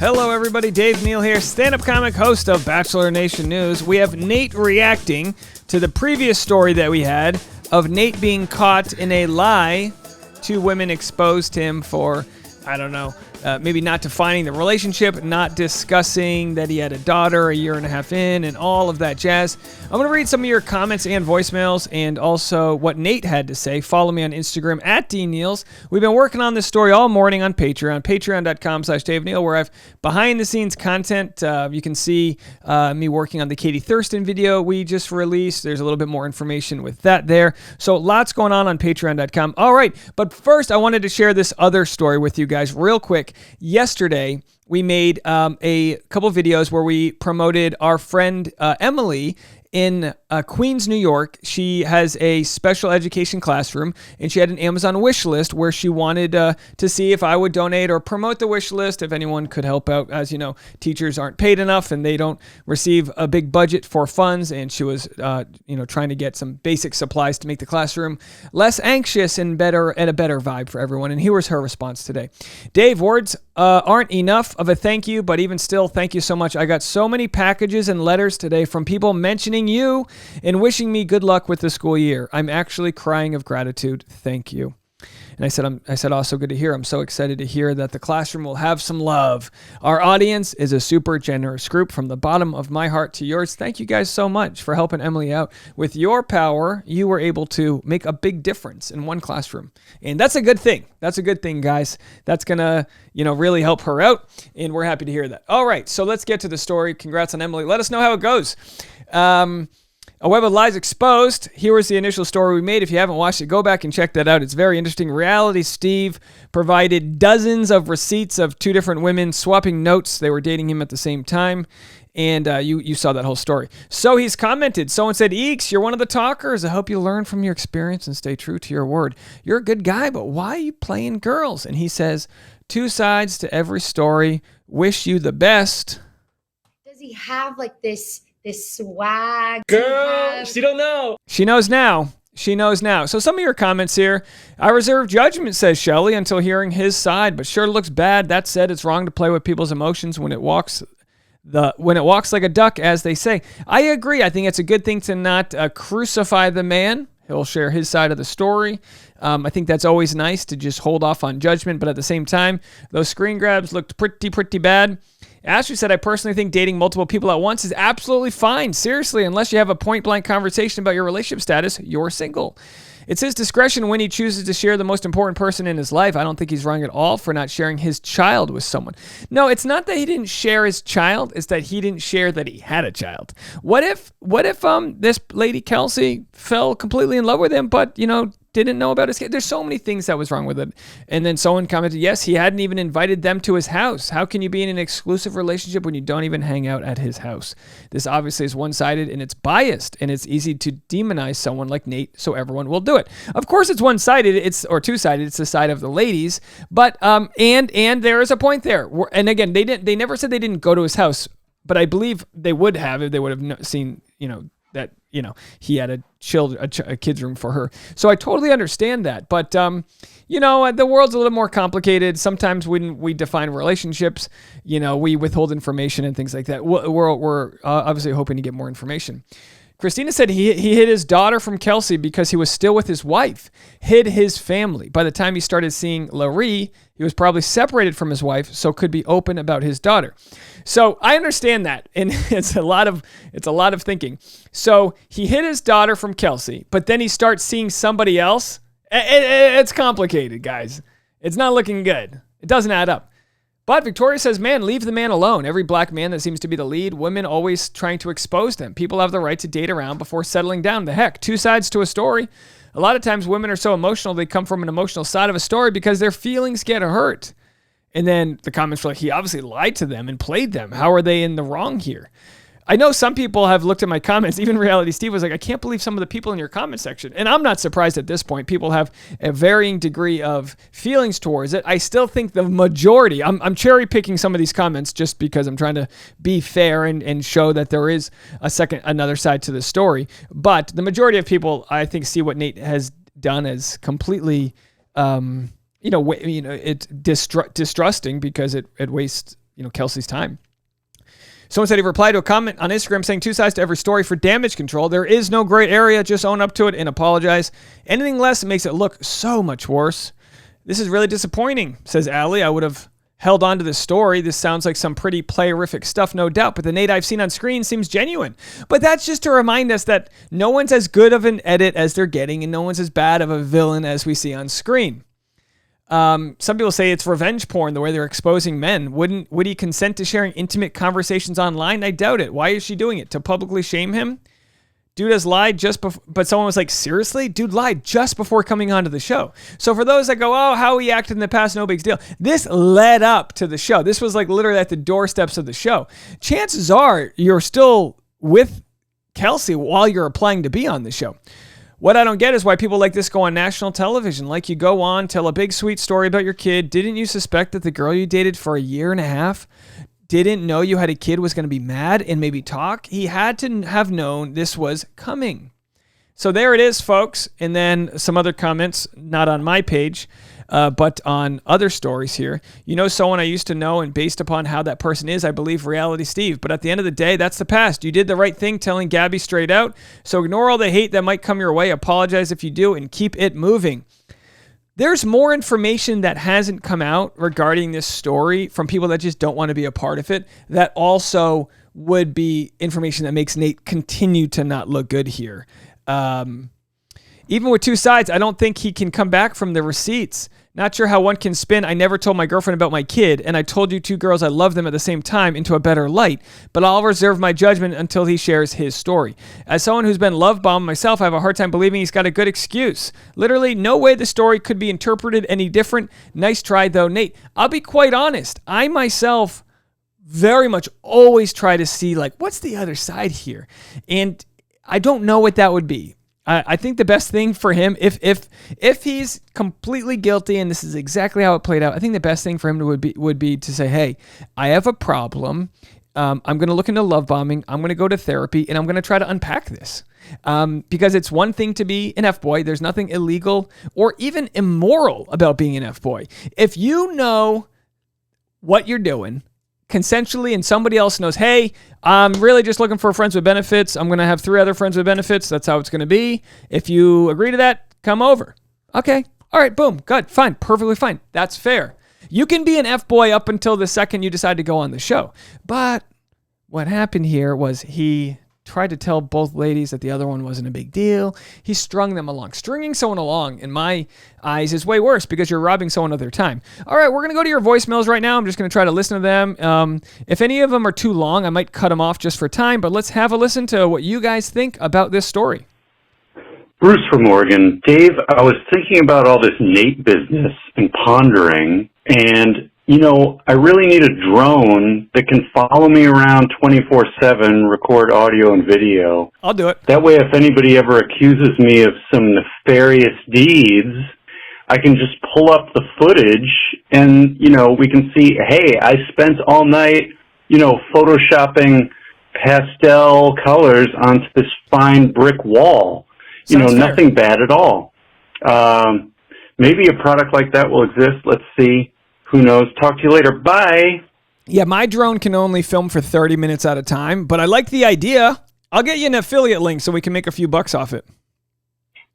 Hello, everybody. Dave Neal here, stand-up comic, host of Bachelor Nation News. We have Nate reacting to the previous story that we had of Nate being caught in a lie. Two women exposed him for, maybe not defining the relationship, not discussing that he had a daughter a year and a half in, and all of that jazz. I'm going to read some of your comments and voicemails, and also what Nate had to say. Follow me on Instagram at DNeals. We've been working on this story all morning on Patreon, patreon.com/Dave Neal, where I've behind-the-scenes content. You can see me working on the Katie Thurston video we just released. There's a little bit more information with that there. So lots going on patreon.com. All right, but first I wanted to share this other story with you guys real quick. Yesterday, we made a couple videos where we promoted our friend Emily in Queens, New York. She has a special education classroom, and she had an Amazon wish list where she wanted to see if I would donate or promote the wish list, if anyone could help out. As you know, teachers aren't paid enough, and they don't receive a big budget for funds, and she was trying to get some basic supplies to make the classroom less anxious and a better vibe for everyone. And here was her response today. Dave, words aren't enough of a thank you, but even still, thank you so much. I got so many packages and letters today from people mentioning you and wishing me good luck with the school year. I'm actually crying of gratitude. Thank you. And I said, also good to hear. I'm so excited to hear that the classroom will have some love. Our audience is a super generous group. From the bottom of my heart to yours, thank you guys so much for helping Emily out. With your power, you were able to make a big difference in one classroom. And that's a good thing. That's a good thing, guys. That's going to, really help her out. And we're happy to hear that. All right, so let's get to the story. Congrats on Emily. Let us know how it goes. A Web of Lies Exposed. Here was the initial story we made. If you haven't watched it, go back and check that out. It's very interesting. Reality Steve provided dozens of receipts of two different women swapping notes. They were dating him at the same time. And you saw that whole story. So he's commented. Someone said, Eeks, you're one of the talkers. I hope you learn from your experience and stay true to your word. You're a good guy, but why are you playing girls? And he says, two sides to every story. Wish you the best. Does he have this swag? Girl, she don't know. She knows now. She knows now. So some of your comments here. I reserve judgment, says Shelley, until hearing his side, but sure looks bad. That said, it's wrong to play with people's emotions when it walks like a duck, as they say. I agree. I think it's a good thing to not crucify the man. He'll share his side of the story. I think that's always nice to just hold off on judgment, but at the same time, those screen grabs looked pretty bad. Ashley said, I personally think dating multiple people at once is absolutely fine. Seriously, unless you have a point-blank conversation about your relationship status, you're single. It's his discretion when he chooses to share the most important person in his life. I don't think he's wrong at all for not sharing his child with someone. No, it's not that he didn't share his child. It's that he didn't share that he had a child. What if this lady Kelsey fell completely in love with him, but, didn't know about his kid? There's so many things that was wrong with it. And then someone commented, yes, he hadn't even invited them to his house. How can you be in an exclusive relationship when you don't even hang out at his house? This obviously is one-sided and it's biased, and it's easy to demonize someone like Nate, so everyone will do it. Of course, it's one-sided, or two-sided. It's the side of the ladies, but and there is a point there. And again, they never said they didn't go to his house, but I believe they would have if they would have seen, that he had a kid's room for her. So I totally understand that. But, the world's a little more complicated. Sometimes when we define relationships, we withhold information and things like that. We're obviously hoping to get more information. Christina said he hid his daughter from Kelsey because he was still with his wife, hid his family. By the time he started seeing Larry, he was probably separated from his wife, so could be open about his daughter. So I understand that, and it's a lot of thinking. So he hid his daughter from Kelsey, but then he starts seeing somebody else. It's complicated, guys. It's not looking good. It doesn't add up. But Victoria says, man, leave the man alone. Every black man that seems to be the lead, women always trying to expose them. People have the right to date around before settling down. The heck, two sides to a story. A lot of times women are so emotional, they come from an emotional side of a story because their feelings get hurt. And then the comments were like, he obviously lied to them and played them. How are they in the wrong here? I know some people have looked at my comments. Even Reality Steve was like, I can't believe some of the people in your comment section. And I'm not surprised at this point. People have a varying degree of feelings towards it. I still think the majority, I'm cherry picking some of these comments just because I'm trying to be fair and show that there is another side to the story. But the majority of people, I think, see what Nate has done as completely, it's distrusting because it wastes Kelsey's time. Someone said he replied to a comment on Instagram saying 2 sides to every story for damage control. There is no gray area. Just own up to it and apologize. Anything less makes it look so much worse. This is really disappointing, says Allie. I would have held on to this story. This sounds like some pretty playerific stuff, no doubt, but the Nate I've seen on screen seems genuine. But that's just to remind us that no one's as good of an edit as they're getting, and no one's as bad of a villain as we see on screen. Some people say it's revenge porn, the way they're exposing men. Would he consent to sharing intimate conversations online? I doubt it. Why is she doing it? To publicly shame him? Dude has lied just before, but someone was like, seriously? Dude lied just before coming onto the show. So for those that go, oh, how he acted in the past, no big deal. This led up to the show. This was like literally at the doorsteps of the show. Chances are you're still with Kelsey while you're applying to be on the show. What I don't get is why people like this go on national television. Like, you go on, tell a big sweet story about your kid. Didn't you suspect that the girl you dated for a year and a half didn't know you had a kid was going to be mad and maybe talk? He had to have known this was coming. So there it is, folks. And then some other comments, not on my page, but on other stories here. Someone I used to know, and based upon how that person is, I believe Reality Steve. But at the end of the day, that's the past. You did the right thing telling Gabby straight out. So ignore all the hate that might come your way. Apologize if you do, and keep it moving. There's more information that hasn't come out regarding this story from people that just don't want to be a part of it. That also would be information that makes Nate continue to not look good here. Even with 2 sides, I don't think he can come back from the receipts. Not sure how one can spin, I never told my girlfriend about my kid, and I told you 2 girls I love them at the same time, into a better light, but I'll reserve my judgment until he shares his story. As someone who's been love bombed myself, I have a hard time believing he's got a good excuse. Literally, no way the story could be interpreted any different. Nice try, though, Nate. I'll be quite honest. I myself very much always try to see, what's the other side here? And I don't know what that would be. I think the best thing for him, if he's completely guilty and this is exactly how it played out, I think the best thing for him would be to say, hey, I have a problem. I'm going to look into love bombing. I'm going to go to therapy, and I'm going to try to unpack this. Because it's one thing to be an F-boy. There's nothing illegal or even immoral about being an F-boy. If you know what you're doing consensually and somebody else knows, hey, I'm really just looking for friends with benefits. I'm going to have 3 other friends with benefits. That's how it's going to be. If you agree to that, come over. Okay. All right. Boom. Good. Fine. Perfectly fine. That's fair. You can be an F-boy up until the second you decide to go on the show. But what happened here was he tried to tell both ladies that the other one wasn't a big deal. He strung them along. Stringing someone along, in my eyes, is way worse because you're robbing someone of their time. All right, we're going to go to your voicemails right now. I'm just going to try to listen to them. If any of them are too long, I might cut them off just for time, but let's have a listen to what you guys think about this story. Bruce from Oregon. Dave, I was thinking about all this Nate business and pondering, and I really need a drone that can follow me around 24/7, record audio and video. I'll do it. That way, if anybody ever accuses me of some nefarious deeds, I can just pull up the footage and, we can see, hey, I spent all night, photoshopping pastel colors onto this fine brick wall. Sounds fair. Nothing bad at all. Maybe a product like that will exist. Let's see. Who knows? Talk to you later. Bye. Yeah, my drone can only film for 30 minutes at a time, but I like the idea. I'll get you an affiliate link so we can make a few bucks off it.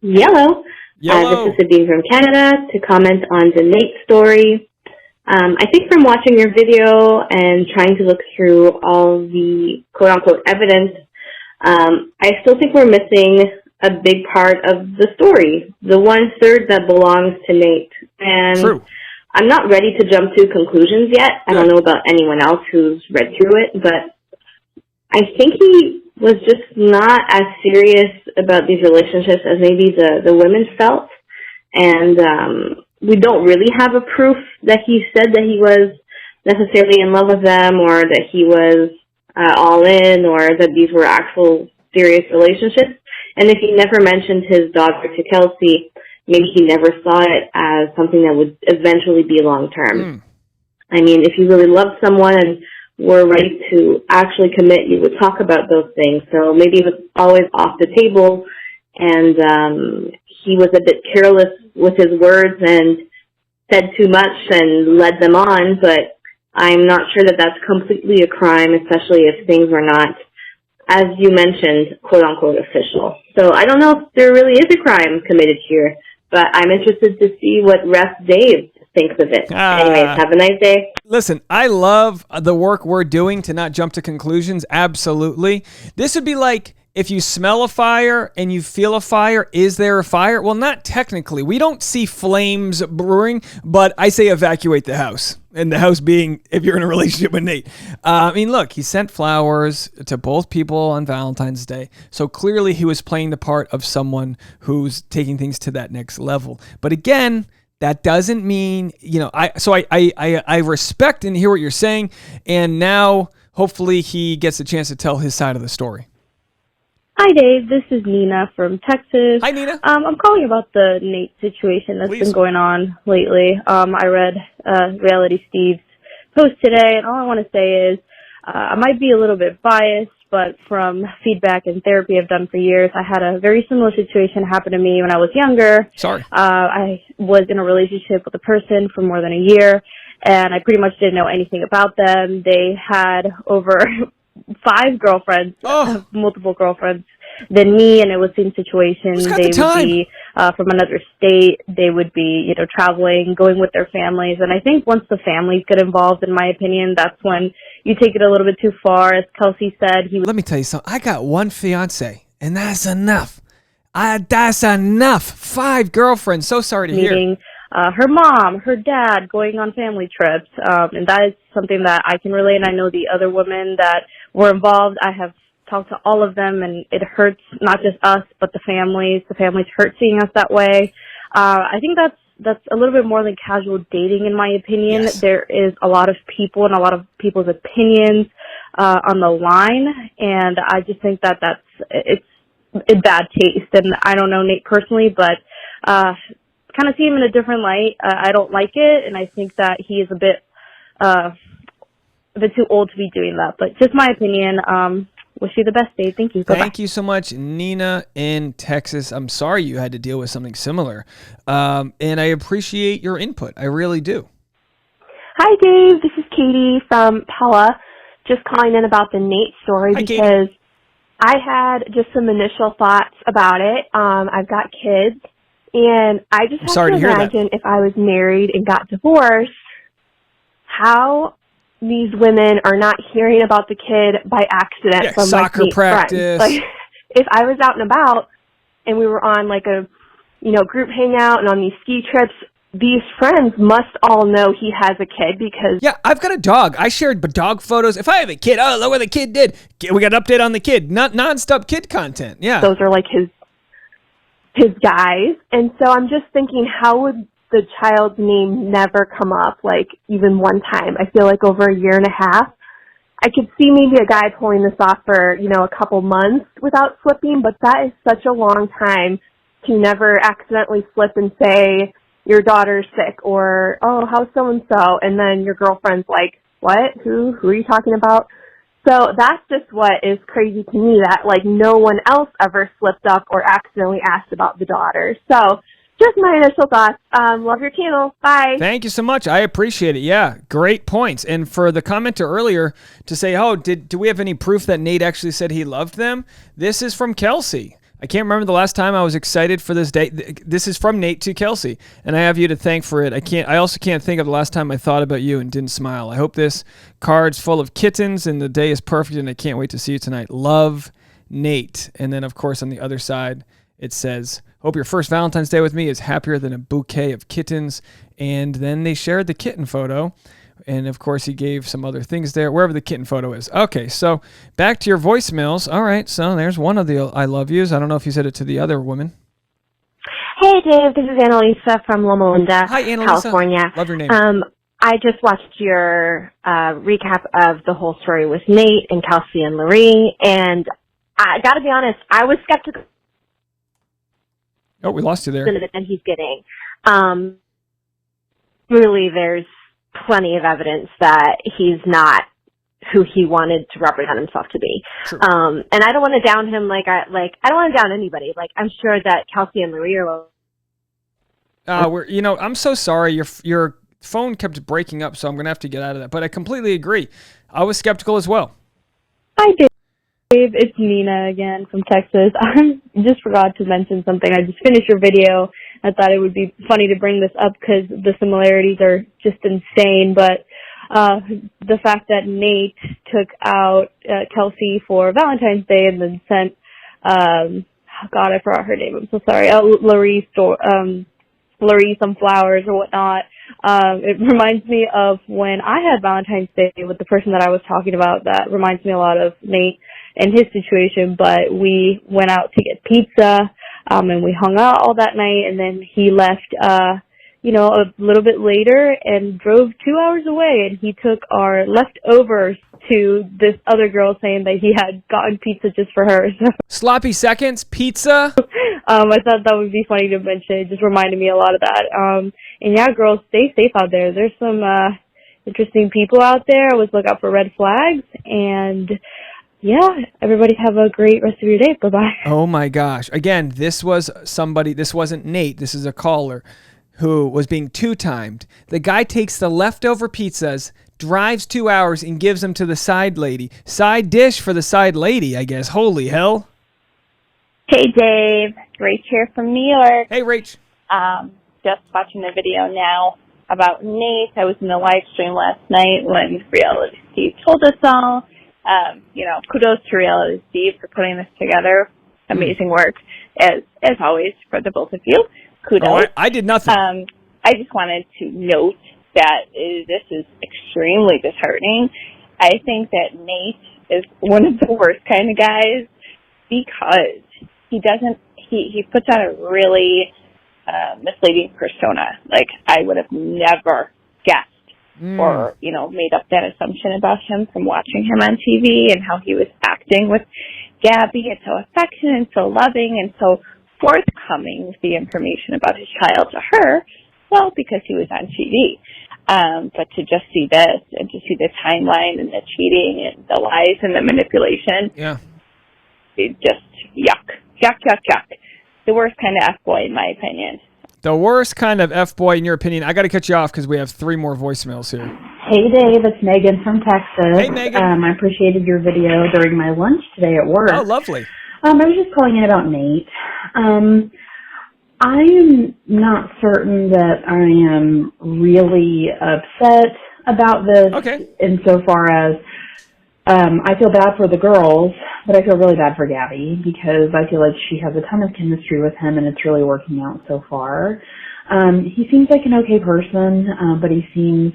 Yellow. Yellow. This is Sabine from Canada to comment on the Nate story. I think from watching your video and trying to look through all the quote-unquote evidence, I still think we're missing a big part of the story, the 1/3 that belongs to Nate. And True. I'm not ready to jump to conclusions yet. I don't know about anyone else who's read through it, but I think he was just not as serious about these relationships as maybe the women felt. And we don't really have a proof that he said that he was necessarily in love with them or that he was all in or that these were actual serious relationships. And if he never mentioned his daughter to Kelsey, maybe he never saw it as something that would eventually be long-term. I mean, if you really loved someone and were ready to actually commit, you would talk about those things. So maybe it was always off the table, and he was a bit careless with his words and said too much and led them on. But I'm not sure that that's completely a crime, especially if things were not, as you mentioned, quote-unquote official. So I don't know if there really is a crime committed here, but I'm interested to see what Ref Dave thinks of it. Anyways, have a nice day. Listen, I love the work we're doing to not jump to conclusions. Absolutely. This would be like if you smell a fire and you feel a fire, is there a fire? Well, not technically. We don't see flames brewing, but I say evacuate the house. And the house being if you're in a relationship with Nate. I mean, look, he sent flowers to both people on Valentine's Day. So clearly he was playing the part of someone who's taking things to that next level. But again, that doesn't mean, I respect and hear what you're saying. And now hopefully he gets a chance to tell his side of the story. Hi, Dave. This is Nina from Texas. Hi, Nina. I'm calling about the Nate situation that's been going on lately. I read Reality Steve's post today, and all I want to say is I might be a little bit biased, but from feedback and therapy I've done for years, I had a very similar situation happen to me when I was younger. Sorry. I was in a relationship with a person for more than a year, and I pretty much didn't know anything about them. They had over 5 girlfriends, multiple girlfriends than me, and it was the same situation. They would be from another state. They would be, traveling, going with their families. And I think once the families get involved, in my opinion, that's when you take it a little bit too far. As Kelsey said, Let me tell you something. I got one fiance, and that's enough. That's enough. 5 girlfriends. So sorry to hear. Her mom, her dad, going on family trips. And that is something that I can relate. And I know the other women that were involved. I have talked to all of them, and it hurts not just us, but the families. The families hurt seeing us that way. I think that's a little bit more than casual dating, in my opinion. Yes. There is a lot of people and a lot of people's opinions on the line, and I just think that it's in bad taste. And I don't know Nate personally, but kind of see him in a different light. I don't like it, and I think that he is a bit too old to be doing that. But just my opinion. Wish you the best, Dave. Thank you. Bye-bye. Thank you so much, Nina in Texas. I'm sorry you had to deal with something similar. And I appreciate your input. I really do. Hi, Dave. This is Katie from Pella. Just calling in about the Nate story because I had just some initial thoughts about it. I've got kids, and I just have to imagine if I was married and got divorced, how these women are not hearing about the kid by accident from soccer practice. Friends. Like, if I was out and about and we were on like a, group hangout and on these ski trips, these friends must all know he has a kid because... Yeah, I've got a dog. I shared dog photos. If I have a kid, look what the kid did. We got an update on the kid. Not nonstop kid content. Yeah. Those are like his guys. And so I'm just thinking, how would the child's name never come up, like, even one time? I feel like over a year and a half. I could see maybe a guy pulling this off for, a couple months without slipping, but that is such a long time to never accidentally slip and say, your daughter's sick, or, oh, how's so-and-so? And then your girlfriend's like, what? Who are you talking about? So that's just what is crazy to me, that, like, no one else ever slipped up or accidentally asked about the daughter. So just my initial thoughts. Love your channel. Bye. Thank you so much. I appreciate it. Yeah, great points. And for the commenter earlier to say, do we have any proof that Nate actually said he loved them? This is from Kelsey. I can't remember the last time I was excited for this day. This is from Nate to Kelsey, and I have you to thank for it. I also can't think of the last time I thought about you and didn't smile. I hope this card's full of kittens and the day is perfect, and I can't wait to see you tonight. Love, Nate. And then, of course, on the other side, it says, hope your first Valentine's Day with me is happier than a bouquet of kittens. And then they shared the kitten photo. And, of course, he gave some other things there, wherever the kitten photo is. Okay, so back to your voicemails. All right, so there's one of the I love yous. I don't know if you said it to the other woman. Hey, Dave. This is Annalisa from Loma Linda, Hi, Annalisa. California. Love your name. I just watched your recap of the whole story with Nate and Kelsey and Larry, and I got to be honest, I was skeptical. Oh, we lost you there. That he's getting. Really, there's plenty of evidence that he's not who he wanted to represent himself to be. True. And I don't want to down him I don't want to down anybody. Like, I'm sure that Kelsey and Marie are I'm so sorry. Your phone kept breaking up, so I'm going to have to get out of that. But I completely agree. I was skeptical as well. Hi, Dave. It's Nina again from Texas. I just forgot to mention something. I just finished your video. I thought it would be funny to bring this up because the similarities are just insane. But the fact that Nate took out Kelsey for Valentine's Day and then sent, God, I forgot her name. I'm so sorry. Larry some flowers or whatnot. It reminds me of when I had Valentine's Day with the person that I was talking about. That reminds me a lot of Nate and his situation, but we went out to get pizza, and we hung out all that night, and then he left, a little bit later and drove 2 hours away, and he took our leftovers to this other girl saying that he had gotten pizza just for her. Sloppy seconds, pizza. I thought that would be funny to mention. It just reminded me a lot of that. And yeah, girls, stay safe out there. There's some interesting people out there. Always look out for red flags. And yeah, everybody have a great rest of your day. Bye-bye. Oh my gosh. Again, this wasn't Nate. This is a caller who was being two-timed. The guy takes the leftover pizzas, drives 2 hours, and gives them to the side lady. Side dish for the side lady, I guess. Holy hell. Hey, Dave. Rach here from New York. Hey, Rach. Just watching the video now about Nate. I was in the live stream last night when Reality Steve told us all. Kudos to Reality Steve for putting this together. Amazing work, as always, for the both of you. Kudos. Oh, I did nothing. I just wanted to note that this is extremely disheartening. I think that Nate is one of the worst kind of guys because he puts on a really misleading persona. Like, I would have never guessed or, made up that assumption about him from watching him on TV and how he was acting with Gabby and so affectionate and so loving and so forthcoming with the information about his child to her, well, because he was on TV. But to just see this and to see the timeline and the cheating and the lies and the manipulation, it just yuck. The worst kind of F-boy, in my opinion. The worst kind of F-boy, in your opinion. I got to cut you off because we have 3 more voicemails here. Hey, Dave. It's Megan from Texas. Hey, Megan. I appreciated your video during my lunch today at work. Oh, lovely. I was just calling in about Nate. I am not certain that I am really upset about this. Okay. Insofar as I feel bad for the girls, but I feel really bad for Gabby because I feel like she has a ton of chemistry with him and it's really working out so far. He seems like an okay person, but he seems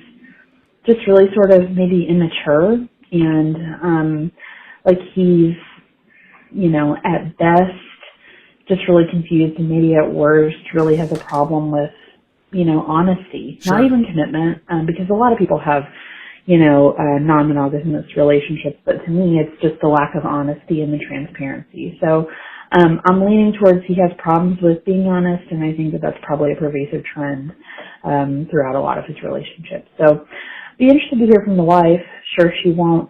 just really sort of maybe immature and like he's, at best just really confused and maybe at worst really has a problem with, honesty. Sure. Not even commitment, because a lot of people have non-monogamous relationships, but to me, it's just the lack of honesty and the transparency. So, I'm leaning towards he has problems with being honest, and I think that that's probably a pervasive trend, throughout a lot of his relationships. So, be interested to hear from the wife. Sure, she won't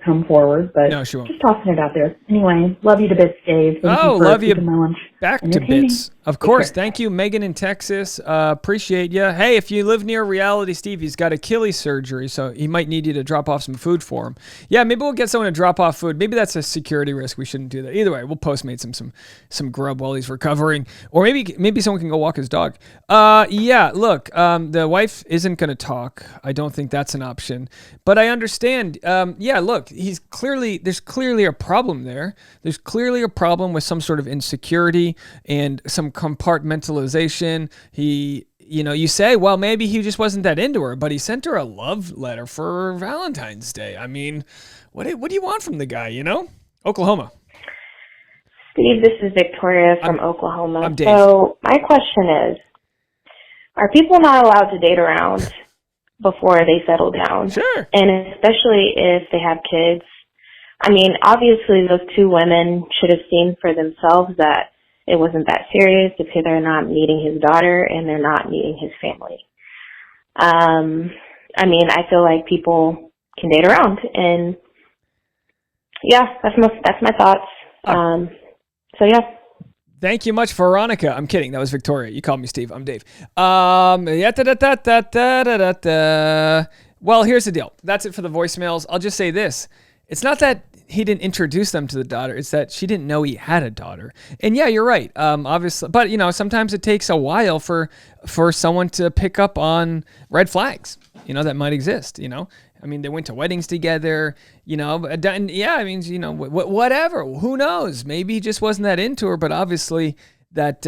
come forward, but no, she won't. Just tossing it out there. Anyway, love you to bits, Dave. Thank you for love you. My lunch Back to bits. Of course. Thank you, Megan in Texas. Appreciate you. Hey, if you live near Reality Steve, he's got Achilles surgery, so he might need you to drop off some food for him. Yeah, maybe we'll get someone to drop off food. Maybe that's a security risk. We shouldn't do that. Either way, we'll Postmate some grub while he's recovering, or maybe someone can go walk his dog. Yeah. Look, the wife isn't going to talk. I don't think that's an option, but I understand. Yeah. Look, there's clearly a problem there. There's clearly a problem with some sort of insecurity and some compartmentalization. You say, well, maybe he just wasn't that into her, but he sent her a love letter for Valentine's Day. I mean, what do you want from the guy, Oklahoma. Steve, this is Victoria from Oklahoma. I'm Dave. So my question is, are people not allowed to date around before they settle down? Sure. And especially if they have kids. I mean, obviously those 2 women should have seen for themselves that it wasn't that serious if they're not meeting his daughter and they're not meeting his family. I mean, I feel like people can date around, and yeah, that's my thoughts. So yeah. Thank you much, Veronica. I'm kidding. That was Victoria. You called me Steve. I'm Dave. Well, here's the deal. That's it for the voicemails. I'll just say this. It's not that he didn't introduce them to the daughter. It's that she didn't know he had a daughter. And yeah, you're right. Obviously, but sometimes it takes a while for someone to pick up on red flags, that might exist, I mean, they went to weddings together, and yeah, I mean, whatever, who knows? Maybe he just wasn't that into her, but obviously that,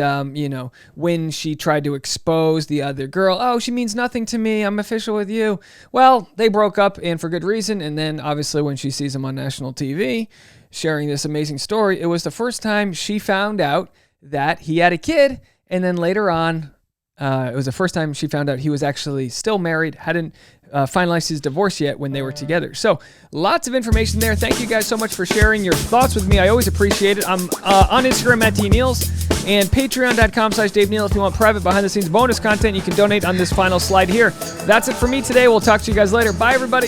when she tried to expose the other girl, oh, she means nothing to me, I'm official with you. Well, they broke up, and for good reason. And then obviously when she sees him on national TV sharing this amazing story, it was the first time she found out that he had a kid. And then later on, it was the first time she found out he was actually still married, hadn't finalized his divorce yet when they were together. So lots of information there. Thank you guys so much for sharing your thoughts with me. I always appreciate it. I'm on Instagram at DNeils and patreon.com/Dave Neal. If you want private behind the scenes bonus content, you can donate on this final slide here. That's it for me today. We'll talk to you guys later. Bye, everybody.